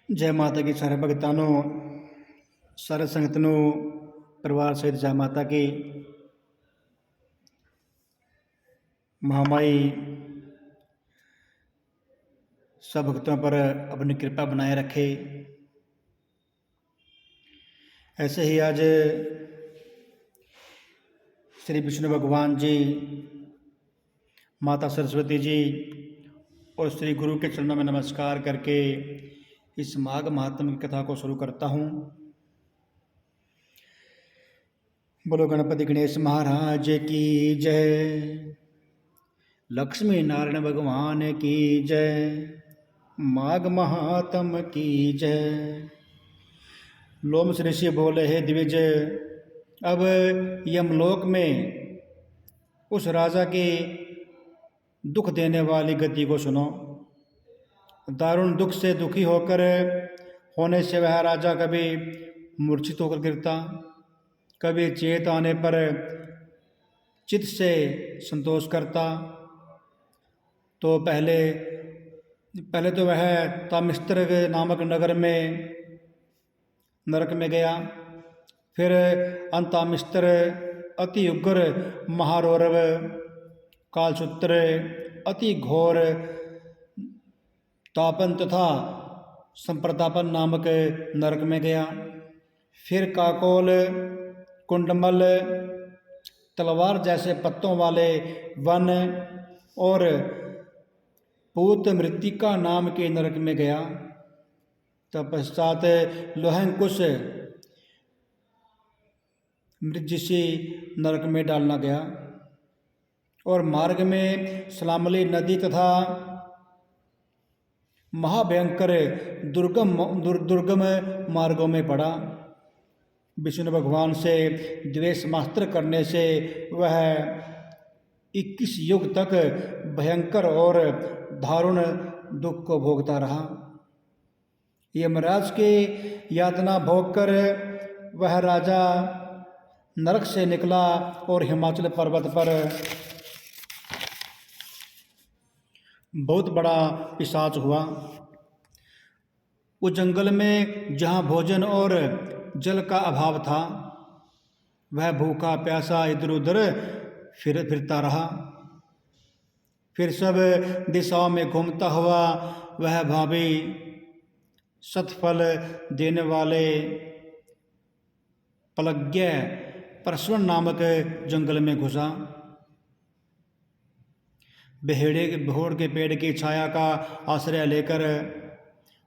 जय माता की सारे भगतां नूं, सारे संगत नूं परिवार सहित जय माता की। महामाई सब भक्तों पर अपनी कृपा बनाए रखे। ऐसे ही आज श्री विष्णु भगवान जी, माता सरस्वती जी और श्री गुरु के चरणों में नमस्कार करके इस माघ महात्म की कथा को शुरू करता हूँ। बोलो गणपति गणेश महाराज की जय, लक्ष्मी नारायण भगवान की जय, माघ महात्म की जय। लोमस ऋषि बोले, हे द्विज, अब यमलोक में उस राजा की दुख देने वाली गति को सुनो। दारुण दुख से दुखी होने से वह राजा कभी मूर्छित होकर गिरता, कभी चेत आने पर चित्त से संतोष करता। तो पहले तो वह तामिस्त्र नामक नगर में नरक में गया। फिर अंतामिस्त्र, अति उग्र महारौरव, कालसूत्र, अति घोर तापन तथा संप्रतापन नामक नरक में गया। फिर काकोल, कुंडमल, तलवार जैसे पत्तों वाले वन और पूत मृत्तिका नाम के नरक में गया। तत्पश्चात लोहंकुश मृजिसी नरक में डालना गया और मार्ग में सलामली नदी तथा महाभयंकर दुर्गम मार्गों में पड़ा। विष्णु भगवान से द्वेष मास्त्र करने से वह 21 युग तक भयंकर और दारुण दुख को भोगता रहा। यमराज की यातना भोगकर वह राजा नरक से निकला और हिमाचल पर्वत पर बहुत बड़ा पिशाच हुआ। उस जंगल में जहाँ भोजन और जल का अभाव था, वह भूखा प्यासा इधर उधर फिरता रहा। फिर सब दिशाओं में घूमता हुआ वह भावी सतफल देने वाले पलग्य परसवन नामक जंगल में घुसा। बेहोड़ के पेड़ की छाया का आश्रय लेकर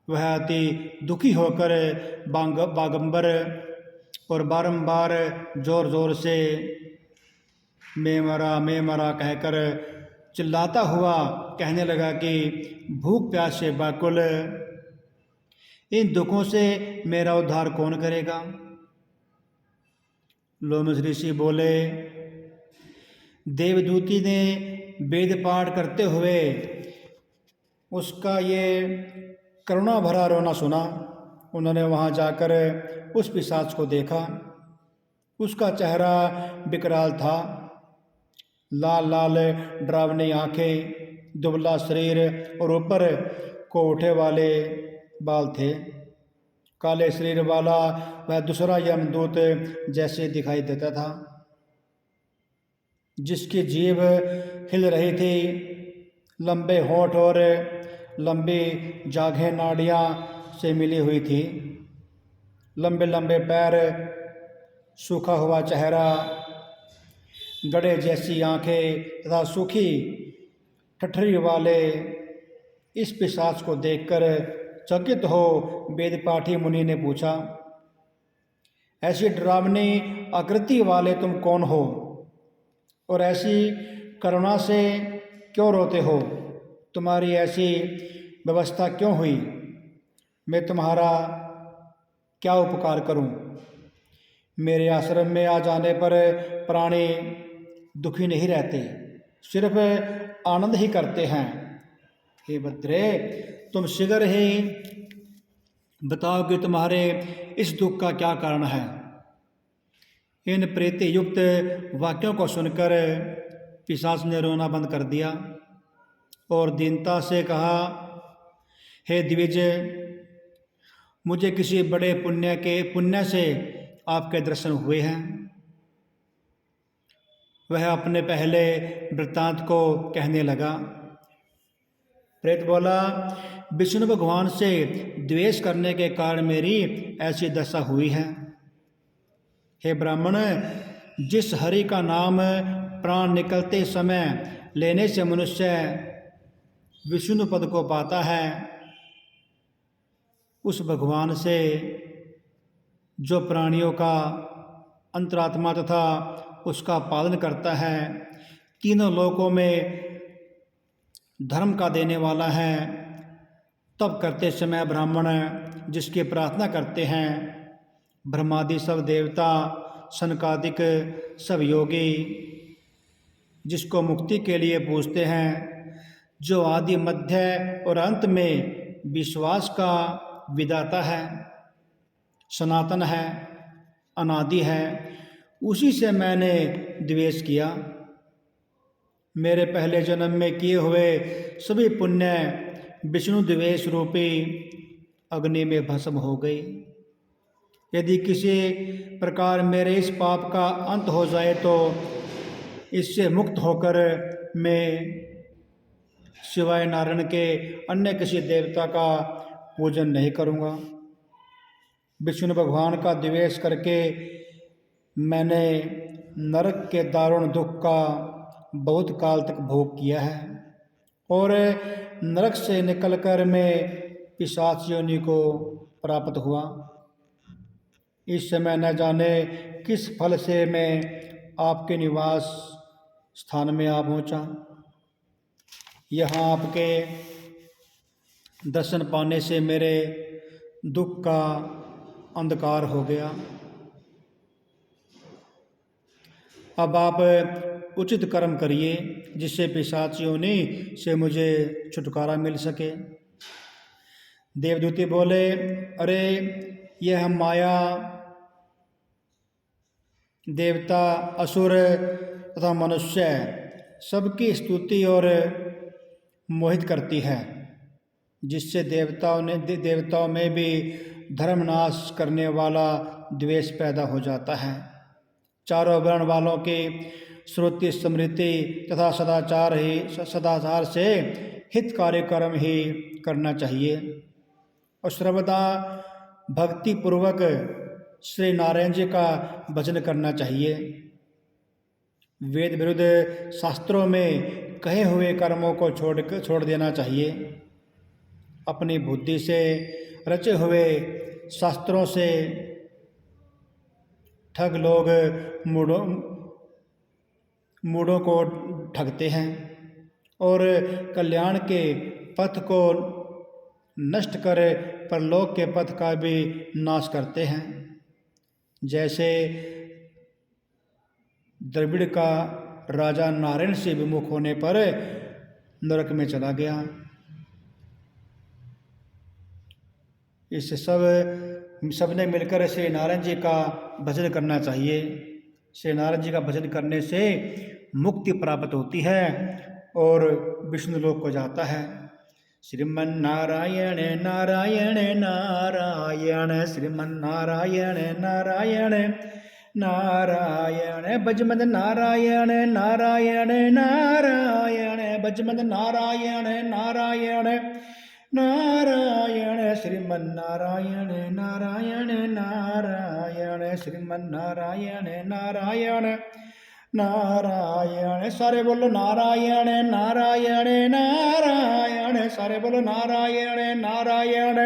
वह अति दुखी होकर बागंबर और बारंबार जोर जोर से मैं मरा कहकर चिल्लाता हुआ कहने लगा कि भूख प्यास से व्याकुल इन दुखों से मेरा उद्धार कौन करेगा। लोमस ऋषि बोले, देवदूती ने वेद पाठ करते हुए उसका ये करुणा भरा रोना सुना। उन्होंने वहाँ जाकर उस पिशाच को देखा। उसका चेहरा विकराल था, लाल लाल डरावनी आंखें, दुबला शरीर और ऊपर को उठे वाले बाल थे। काले शरीर वाला वह दूसरा यमदूत जैसे दिखाई देता था, जिसकी जीभ हिल रही थी। लंबे होंठ और लंबी जांघें नाड़ियाँ से मिली हुई थी। लंबे लंबे पैर, सूखा हुआ चेहरा, गड़े जैसी आंखें तथा सूखी ठठरी वाले इस पिशाच को देखकर चकित हो वेदपाठी मुनि ने पूछा, ऐसी डरावनी आकृति वाले तुम कौन हो और ऐसी करुणा से क्यों रोते हो? तुम्हारी ऐसी व्यवस्था क्यों हुई? मैं तुम्हारा क्या उपकार करूं? मेरे आश्रम में आ जाने पर प्राणी दुखी नहीं रहते, सिर्फ आनंद ही करते हैं। हे भद्रे, तुम शीघ्र ही बताओ कि तुम्हारे इस दुख का क्या कारण है। इन प्रीति युक्त वाक्यों को सुनकर पिशाच ने रोना बंद कर दिया और दीनता से कहा, हे द्विज, मुझे किसी बड़े पुण्य से आपके दर्शन हुए हैं। वह अपने पहले वृत्तांत को कहने लगा। प्रेत बोला, विष्णु भगवान से द्वेष करने के कारण मेरी ऐसी दशा हुई है। हे ब्राह्मण, जिस हरि का नाम प्राण निकलते समय लेने से मनुष्य विष्णु पद को पाता है, उस भगवान से जो प्राणियों का अंतरात्मा तथा उसका पालन करता है, तीनों लोकों में धर्म का देने वाला है, तब करते समय ब्राह्मण जिसकी प्रार्थना करते हैं, ब्रह्मादि सब देवता, सनकादिक सब योगी जिसको मुक्ति के लिए पूछते हैं, जो आदि मध्य और अंत में विश्वास का विदाता है, सनातन है, अनादि है, उसी से मैंने द्वेष किया। मेरे पहले जन्म में किए हुए सभी पुण्य विष्णु द्वेष रूपी अग्नि में भस्म हो गई। यदि किसी प्रकार मेरे इस पाप का अंत हो जाए तो इससे मुक्त होकर मैं सिवाय नारायण के अन्य किसी देवता का पूजन नहीं करूँगा। विष्णु भगवान का द्वेष करके मैंने नरक के दारुण दुख का बहुत काल तक भोग किया है और नरक से निकलकर मैं पिशाच योनि को प्राप्त हुआ। इस समय न जाने किस फल से मैं आपके निवास स्थान में आ पहुँचा। यहाँ आपके दर्शन पाने से मेरे दुख का अंधकार हो गया। अब आप उचित कर्म करिए जिससे पिशाच योनि से मुझे छुटकारा मिल सके। देवदूती बोले, अरे यह माया देवता, असुर तथा मनुष्य सबकी स्तुति और मोहित करती है, जिससे देवताओं में भी धर्मनाश करने वाला द्वेष पैदा हो जाता है। चारों वर्ण वालों की श्रुति स्मृति तथा सदाचार से हितकारी कर्म ही करना चाहिए और सर्वदा भक्ति पूर्वक श्री नारायण जी का भजन करना चाहिए। वेद विरुद्ध शास्त्रों में कहे हुए कर्मों को छोड़ देना चाहिए। अपनी बुद्धि से रचे हुए शास्त्रों से ठग लोग मूढ़ों को ठगते हैं और कल्याण के पथ को नष्ट कर परलोक के पथ का भी नाश करते हैं। जैसे द्रविड़ का राजा नारायण से विमुख होने पर नरक में चला गया। इस सबने मिलकर श्री नारायण जी का भजन करना चाहिए। श्री नारायण जी का भजन करने से मुक्ति प्राप्त होती है और विष्णु लोक को जाता है। श्रीमन नारायण नारायण नारायण, श्रीमन नारायण नारायण नारायण, भजमद नारायण नारायण नारायण, भजमद नारायण नारायण नारायण, श्रीमन नारायण नारायण नारायण, श्रीमन नारायण नारायण नारायण। सारे बोलो नारायण नारायण नारायण, सारे बोलो नारायण नारायण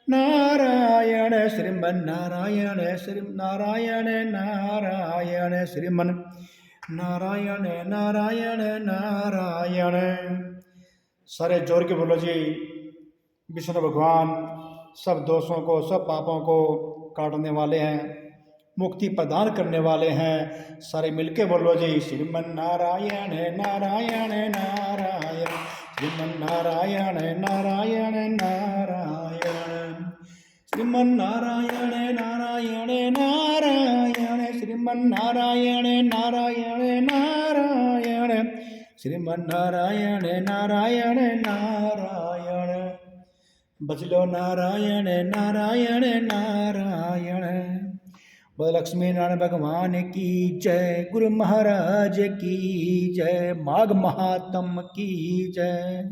नारायण, श्रीमन नारायण नारायण नारायण, श्रीमन नारायण नारायण नारायण। सारे जोर के बोलो जी। विष्णु भगवान सब दोषों को, सब पापों को काटने वाले हैं, मुक्ति प्रदान करने वाले हैं। सारे मिलके बोलो जी। श्रीमन नारायण नारायण नारायण, श्रीमन नारायण नारायण नारायण, श्रीमन नारायण नारायण नारायण, श्रीमन नारायण नारायण नारायण, श्रीमन नारायण नारायण नारायण। बचलो नारायण नारायण नारायण। बोल लक्ष्मी नारायण भगवान की जय, गुरु महाराज की जय, माघ महात्म की जय।